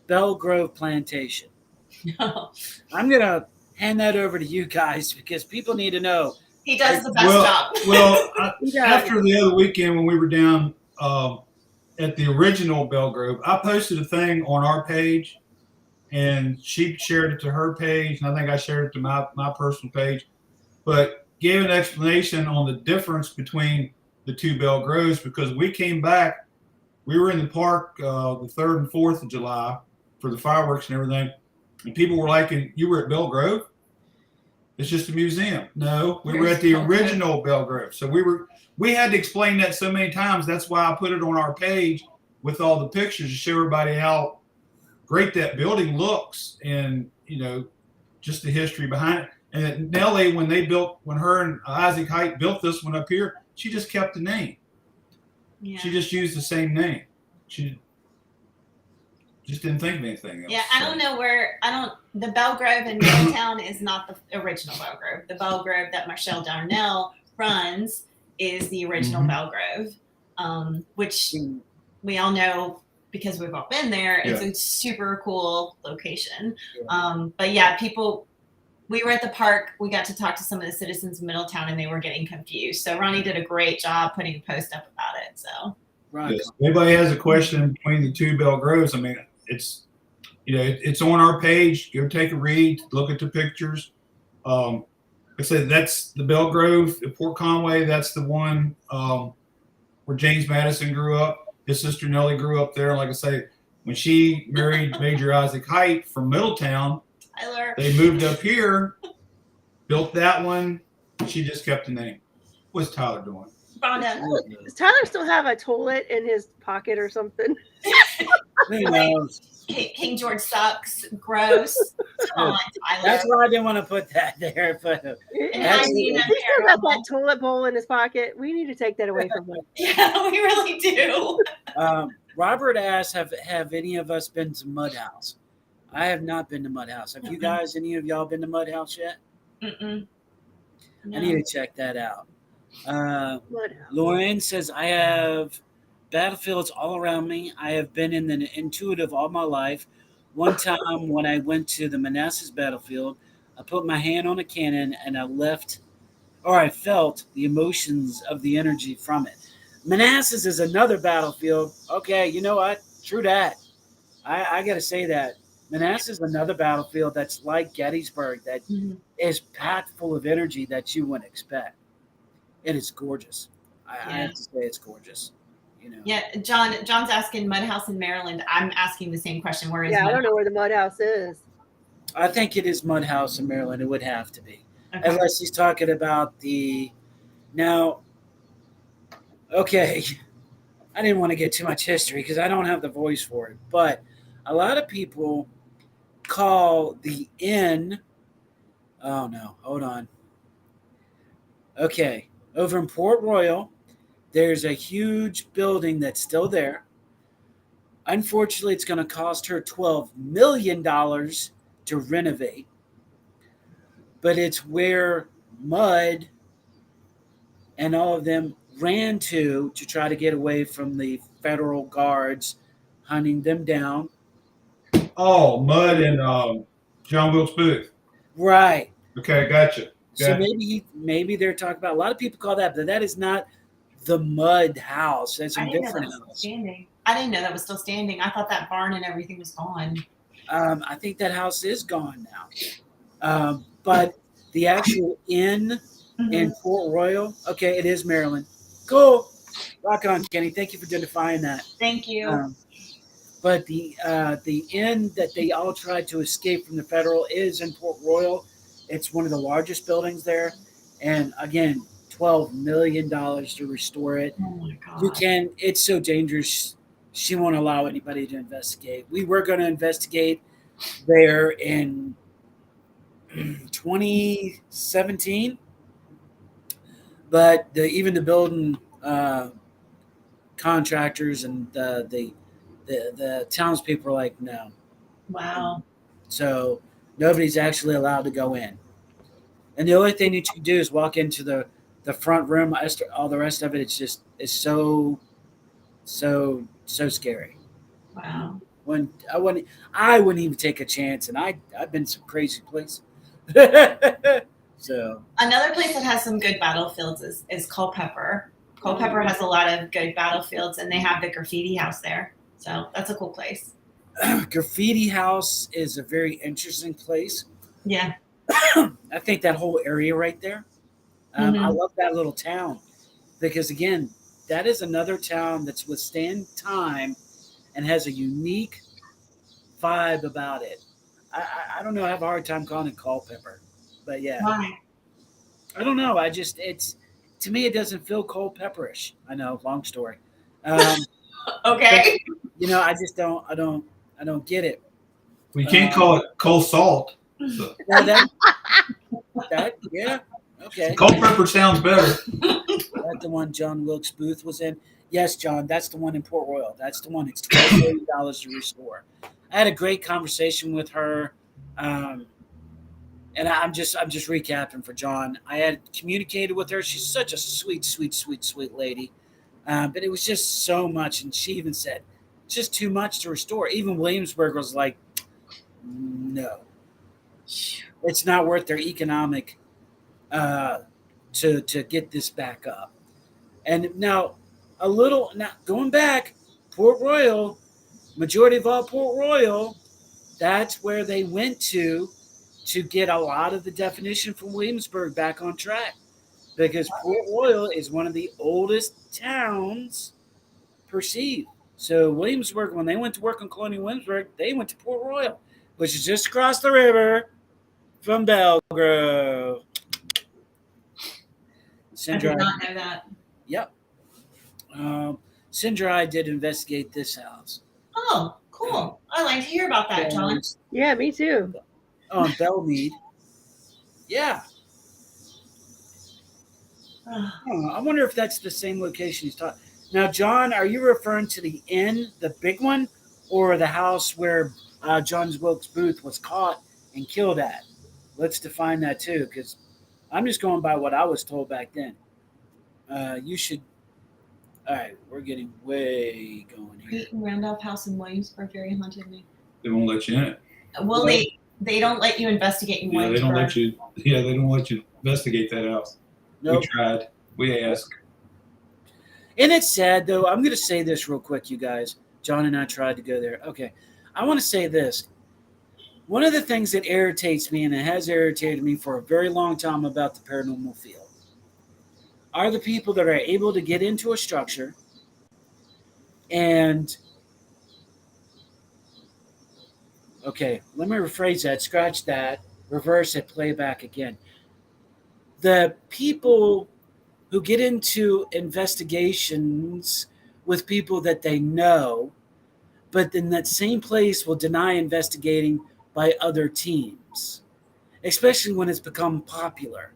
Bell Grove Plantation. I'm going to hand that over to you guys because people need to know. He does the best job. Well, after the other weekend when we were down at the original Bell Grove, I posted a thing on our page, and she shared it to her page, and I think I shared it to my personal page, but gave an explanation on the difference between the two Bell Groves because we came back. We were in the park the 3rd and 4th of July for the fireworks and everything, and people were like, "You were at Bell Grove? It's just a museum." No, we were at the original Bell Grove. So we had to explain that so many times. That's why I put it on our page with all the pictures to show everybody how great that building looks and, just the history behind it. And that Nellie, when her and Isaac Height built this one up here, she just kept the name. Yeah. She just used the same name. She just didn't think of anything else. Yeah, I don't know the Bell Grove in Middletown is not the original Bell Grove. The Bell Grove that Marshall Darnell runs is the original Bell Grove, which we all know because we've all been there. It's a super cool location. But yeah, people we were at the park. We got to talk to some of the citizens of Middletown, and they were getting confused. So Ronnie did a great job putting a post up about it. So Right. Yes. If anybody has a question between the two Bell Groves, I mean, it's it's on our page. Go take a read, look at the pictures. Like I said, that's the Bell Grove at Port Conway. That's the one where James Madison grew up. His sister Nellie grew up there. Like I say, when she married Major Isaac Height from Middletown, Tyler, they moved up here, built that one. She just kept the name. What's Tyler doing? Rhonda, Does Tyler still have a toilet in his pocket or something? Who knows? King George sucks. Gross. Come on, Tyler. That's why I didn't want to put that there. But And Has I mean, he still got that toilet bowl in his pocket? We need to take that away from him. yeah, we really do. Robert asks, have any of us been to Mud House? I have not been to Mud House. Have you guys, any of y'all been to Mud House yet? Mm-mm. No. I need to check that out. Mud House. Lauren says, I have battlefields all around me. I have been in the intuitive all my life. One time when I went to the Manassas battlefield, I put my hand on a cannon and I felt the emotions of the energy from it. Manassas is another battlefield. Okay, you know what? True that. I got to say that. Manassas is another battlefield that's like Gettysburg that is packed full of energy that you wouldn't expect. It is gorgeous. I have to say it's gorgeous. Yeah, John's asking Mud House in Maryland. I'm asking the same question. Where is Yeah, Mud I don't know where the Mud House is. I think it is Mud House in Maryland. It would have to be. Okay. Unless he's talking about now, okay, I didn't want to get too much history because I don't have the voice for it, but a lot of people call the inn, oh no, hold on. Okay, over in Port Royal, there's a huge building that's still there. Unfortunately, it's going to cost her $12 million to renovate. But it's where Mud and all of them ran to try to get away from the federal guards hunting them down. Oh, Mud and John Wilkes Booth. Right. Okay, gotcha. So maybe they're talking about, a lot of people call that, but that is not the Mud House. That's a different house. Standing. I didn't know that was still standing. I thought that barn and everything was gone. I think that house is gone now. But the actual inn in Port Royal, okay, it is Maryland. Cool. Rock on, Kenny. Thank you for identifying that. Thank you. But the inn that they all tried to escape from the federal is in Port Royal. It's one of the largest buildings there. And again, $12 million to restore it. Oh my God. It's so dangerous. She won't allow anybody to investigate. We were going to investigate there in 2017, but even the building contractors and the townspeople are like, no. Wow. So nobody's actually allowed to go in. And the only thing that you can do is walk into the front room. All the rest of it, it's so scary. Wow. When I wouldn't even take a chance, and I've been some crazy places. So Another place that has some good battlefields is Culpeper. Culpeper has a lot of good battlefields, and they have the graffiti house there. So that's a cool place. Graffiti House is a very interesting place. Yeah. I think that whole area right there. I love that little town because, again, that is another town that's withstand time and has a unique vibe about it. I don't know. I have a hard time calling it Culpeper, but yeah. Why? I don't know. To me, it doesn't feel Culpeperish. I know, long story. Okay. But, I just don't. I don't get it. We can't call it coal salt. So. Well, that yeah. Okay. Culpeper sounds better. That's the one John Wilkes Booth was in. Yes, John, that's the one in Port Royal. That's the one. It's $12 million to restore. I had a great conversation with her, and I'm just recapping for John. I had communicated with her. She's such a sweet, sweet, sweet, sweet lady, but it was just so much. And she even said, "It's just too much to restore." Even Williamsburg was like, "No." It's not worth their economic to get this back up. And now going back, Port Royal, majority of all Port Royal, that's where they went to get a lot of the definition from Williamsburg back on track, because Port Royal is one of the oldest towns perceived. So Williamsburg, when they went to work on Colonial Williamsburg, they went to Port Royal, which is just across the river from Belgrove. I did not know that. Yep. Cinder I did investigate this house. Oh, cool. I like to hear about that, John. Yeah, me too. On Belmead. Yeah. I wonder if that's the same location he's talking. Now, John, are you referring to the inn, the big one, or the house where John Wilkes Booth was caught and killed at? Let's define that too, because I'm just going by what I was told back then. You should. All right, we're getting way going here. Peyton Randolph House in Williamsburg very haunted me. They won't let you in it. Well, they don't let you investigate in Yeah, Williamsburg. they don't let you. Yeah, they don't let you investigate that house. Nope. We tried. We asked. And it's sad, though. I'm going to say this real quick, you guys. John and I tried to go there. Okay. I want to say this. One of the things that irritates me, and it has irritated me for a very long time about the paranormal field, are the people that are able to get into a structure and... Okay, let me rephrase that. Scratch that. Reverse it. Play it back again. The people who get into investigations with people that they know, but in that same place will deny investigating by other teams, especially when it's become popular.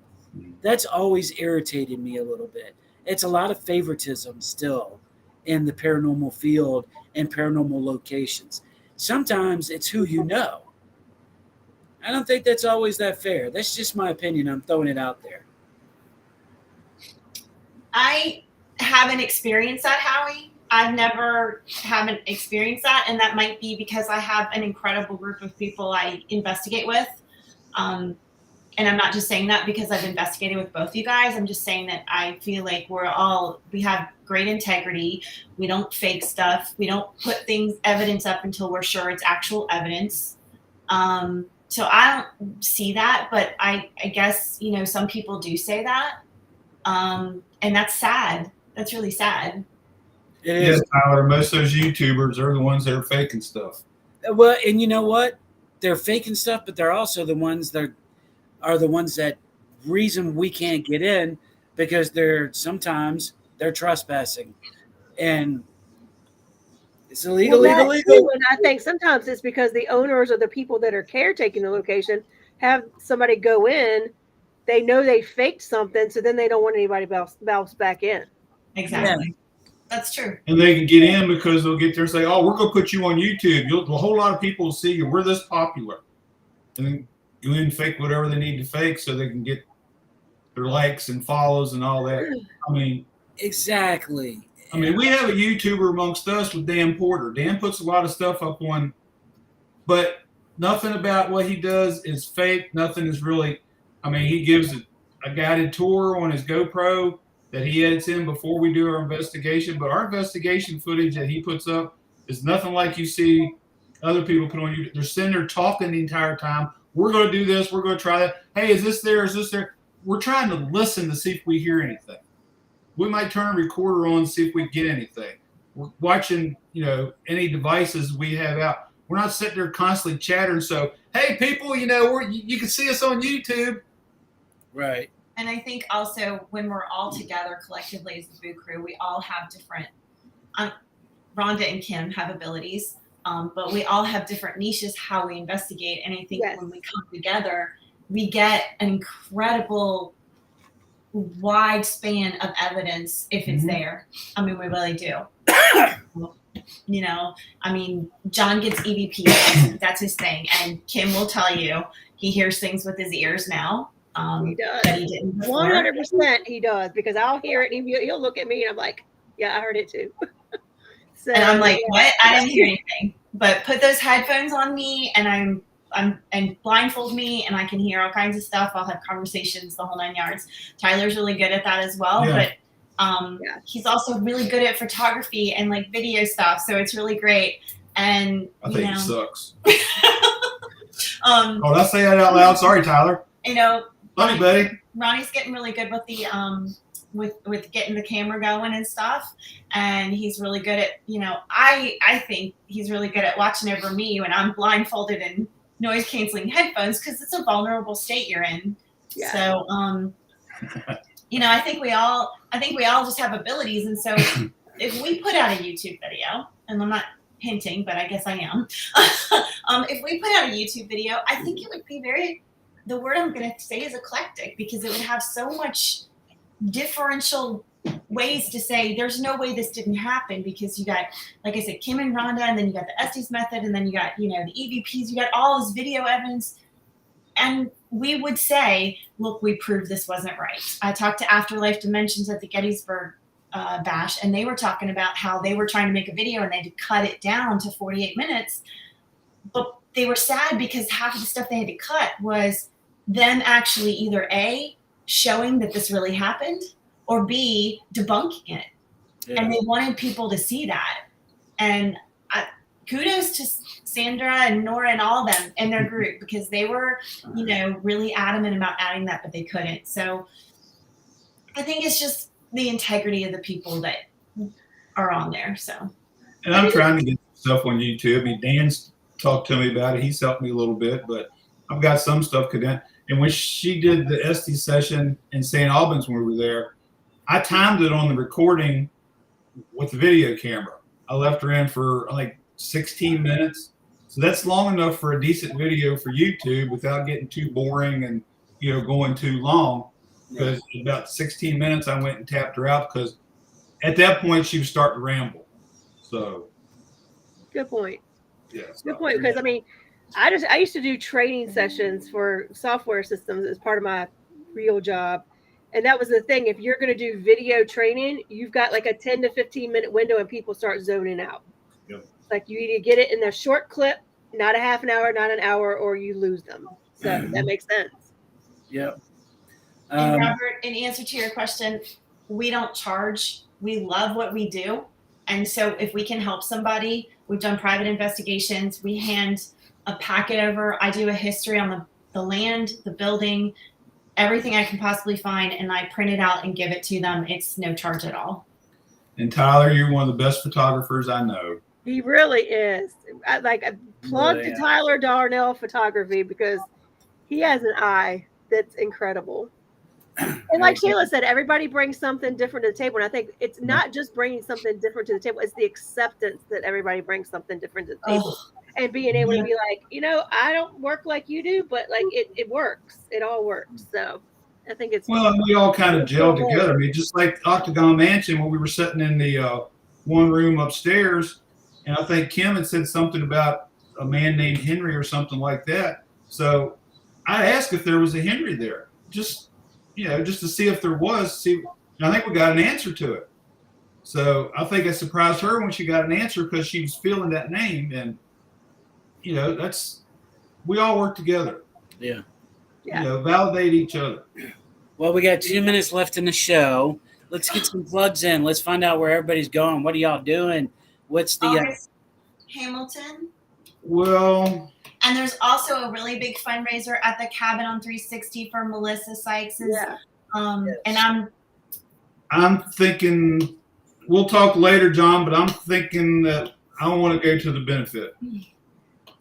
That's always irritated me a little bit. It's a lot of favoritism still in the paranormal field and paranormal locations. Sometimes it's who you know. I don't think that's always that fair. That's just my opinion. I'm throwing it out there. I haven't experienced that, Howie. Haven't experienced that, and that might be because I have an incredible group of people I investigate with. And I'm not just saying that because I've investigated with both you guys. I'm just saying that I feel like we have great integrity. We don't fake stuff. We don't put evidence up until we're sure it's actual evidence. So I don't see that, but I guess, some people do say that. And that's sad. That's really sad. It is. Yes, Tyler, most of those YouTubers are the ones that are faking stuff. Well, and you know what? They're faking stuff, but they're also the ones that are the ones that reason we can't get in, because they're trespassing. And it's illegal. And I think sometimes it's because the owners or the people that are caretaking the location have somebody go in. They know they faked something, so then they don't want anybody bounce back in. Exactly. Yeah. That's true. And they can get in because they'll get there and say, "Oh, we're going to put you on YouTube. A whole lot of people will see you. We're this popular." And then go in and fake whatever they need to fake so they can get their likes and follows and all that. I mean, exactly. We have a YouTuber amongst us with Dan Porter. Dan puts a lot of stuff up on, but nothing about what he does is fake. Nothing is really. He gives a guided tour on his GoPro that he edits in before we do our investigation. But our investigation footage that he puts up is nothing like you see other people put on YouTube. They're sitting there talking the entire time. We're going to do this. We're going to try that. Hey, is this there? Is this there? We're trying to listen to see if we hear anything. We might turn a recorder on and see if we get anything. We're watching, any devices we have out. We're not sitting there constantly chattering. So, hey, people, you can see us on YouTube. Right. And I think also when we're all together collectively as the Boo Crew, we all have different. Rhonda and Kim have abilities, but we all have different niches how we investigate. And I think when we come together, we get an incredible wide span of evidence if it's there. We really do. John gets EVP. That's his thing. And Kim will tell you he hears things with his ears now. He does. That he didn't before. 100% he does, because I'll hear it and he'll look at me and I'm like, yeah, I heard it too. So, and I'm like, what? I didn't hear anything. But put those headphones on me and I'm and blindfold me, and I can hear all kinds of stuff. I'll have conversations, the whole 9 yards. Tyler's really good at that as well, but he's also really good at photography and like video stuff. So it's really great. And I think he sucks. did I say that out loud? Sorry, Tyler. Love you, buddy. Ronnie's getting really good with the with getting the camera going and stuff, and he's really good at I think he's really good at watching over me when I'm blindfolded and noise canceling headphones, because it's a vulnerable state you're in. Yeah. So I think we all just have abilities, and so if we put out a YouTube video, and I'm not hinting, but I guess I am. If we put out a YouTube video, I think it would be the word I'm going to say is eclectic, because it would have so much differential ways to say there's no way this didn't happen, because you got, like I said, Kim and Rhonda, and then you got the Estes method, and then you got, the EVPs, you got all this video evidence. And we would say, look, we proved this wasn't right. I talked to Afterlife Dimensions at the Gettysburg bash, and they were talking about how they were trying to make a video and they had to cut it down to 48 minutes. But they were sad because half of the stuff they had to cut was them actually either A, showing that this really happened, or B, debunking it. Yeah. And they wanted people to see that. And kudos to Sandra and Nora and all of them and their group, because they were, really adamant about adding that, but they couldn't. So I think it's just the integrity of the people that are on there. So. And I'm trying to get stuff on YouTube. I mean, Dan's talked to me about it. He's helped me a little bit, but I've got some stuff condensed. And when she did the Estes session in St. Albans when we were there, I timed it on the recording with the video camera. I left her in for like 16 minutes. So that's long enough for a decent video for YouTube without getting too boring and, going too long. Because about 16 minutes, I went and tapped her out, because at that point she was starting to ramble. So. Good point. Yeah. Good point. Because I used to do training sessions for software systems as part of my real job. And that was the thing. If you're going to do video training, you've got like a 10 to 15 minute window and people start zoning out. Yep. Like you either get it in a short clip, not a half an hour, not an hour, or you lose them. So that makes sense. Yep. And Robert, in answer to your question, we don't charge. We love what we do. And so if we can help somebody, we've done private investigations. We hand a packet over. I do a history on the land, the building, everything I can possibly find, and I print it out and give it to them. It's no charge at all. And Tyler, you're one of the best photographers I know. He really is. I plug to Tyler Darnell Photography, because he has an eye that's incredible. And like Shayla said, everybody brings something different to the table. And I think it's not just bringing something different to the table. It's the acceptance that everybody brings something different to the table. And being able to be like, I don't work like you do, but like it works. It all works. So I think it's. Well, we all kind of gelled together. I mean, just like Octagon Mansion, when we were sitting in the one room upstairs, and I think Kim had said something about a man named Henry or something like that. So I asked if there was a Henry there, just to see if there was. And I think we got an answer to it. So I think it surprised her when she got an answer, because she was feeling that name, and we all work together. Yeah. Validate each other. Well, we got 2 minutes left in the show. Let's get some plugs in. Let's find out where everybody's going. What are y'all doing? What's the Hamilton? Well, and there's also a really big fundraiser at the Cabin on 360 for Melissa Sykes. Yeah. And I'm thinking, we'll talk later, John, but I'm thinking that I want to go to the benefit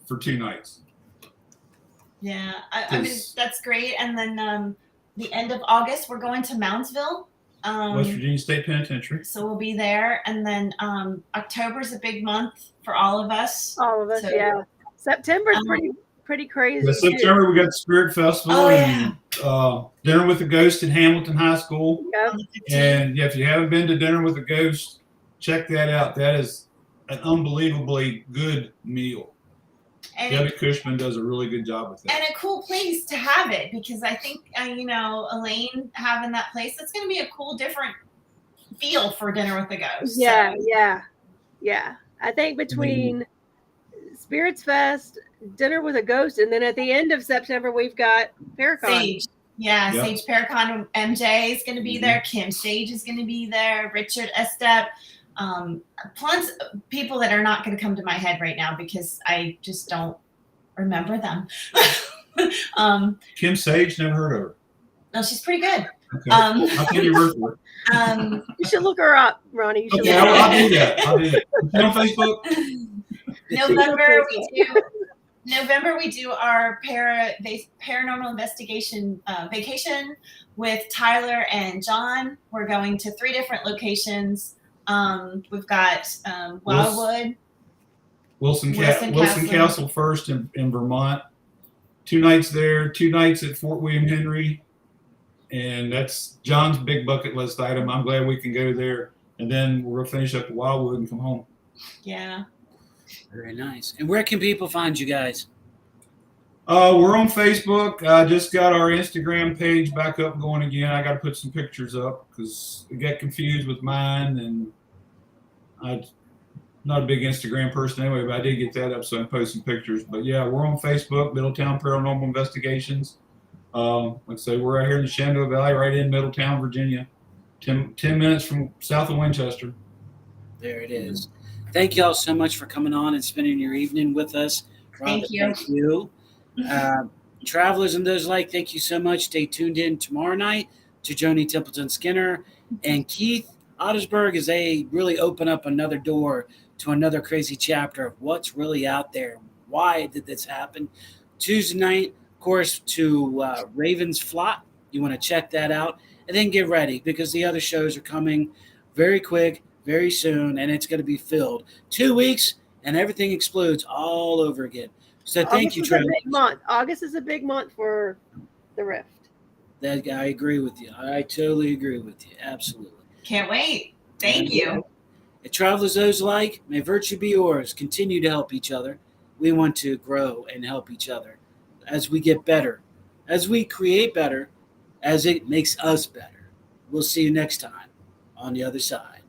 for 2 nights. Yeah, I mean, that's great. And then the end of August, we're going to Moundsville. West Virginia State Penitentiary. So we'll be there. And then October's a big month for all of us. All of us, yeah. September's pretty crazy. In September, we got the Spirit Festival and Dinner with a Ghost in Hamilton High School. Yep. And if you haven't been to Dinner with a Ghost, check that out. That is an unbelievably good meal. And Debbie Cushman does a really good job with that. And a cool place to have it, because I think, Elaine having that place, that's going to be a cool, different feel for Dinner with the Ghost. Yeah. I think between Spirits Fest, Dinner with a Ghost, and then at the end of September we've got Paracon. Sage. Yeah, Yep. Sage Paracon. MJ is going to be there. Kim Sage is going to be there. Richard Estep. Plus people that are not going to come to my head right now because I just don't remember them. Kim Sage, never heard of her. No, she's pretty good. Okay. I'll take your word for it. You should look her up, Ronnie. You should Okay, look her up. I'll do that. I'll do that. Is she on Facebook? November we do our paranormal investigation vacation with Tyler and John. We're going to 3 different locations. We've got Wildwood, Wilson Castle. Castle first in Vermont. 2 nights there, 2 nights at Fort William Henry. And that's John's big bucket list item. I'm glad we can go there. And then we're going to finish up at Wildwood and come home. Yeah. Very nice. And where can people find you guys? We're on Facebook. I just got our Instagram page back up going again. I got to put some pictures up because I got confused with mine, and I'm not a big Instagram person anyway, but I did get that up, so I post some pictures. But yeah, we're on Facebook, Middletown Paranormal Investigations. Like I say, we're right here in the Shenandoah Valley, right in Middletown, Virginia, 10 minutes from south of Winchester. There it is. Thank you all so much for coming on and spending your evening with us. Thank you. Thank you. Travelers and those like, thank you so much. Stay tuned in tomorrow night to Joni Templeton Skinner and Keith Ottersberg as they really open up another door to another crazy chapter of what's really out there. Why did this happen? Tuesday night, of course, to Ravens Flop. You want to check that out and then get ready because the other shows are coming very quick, very soon, and it's going to be filled. 2 weeks and everything explodes all over again. So thank you, Trevor. August is a big month for the Rift. That I agree with you. I totally agree with you. Absolutely. Can't wait. Thank you. And travelers those like, may virtue be yours. Continue to help each other. We want to grow and help each other as we get better, as we create better, as it makes us better. We'll see you next time on the other side.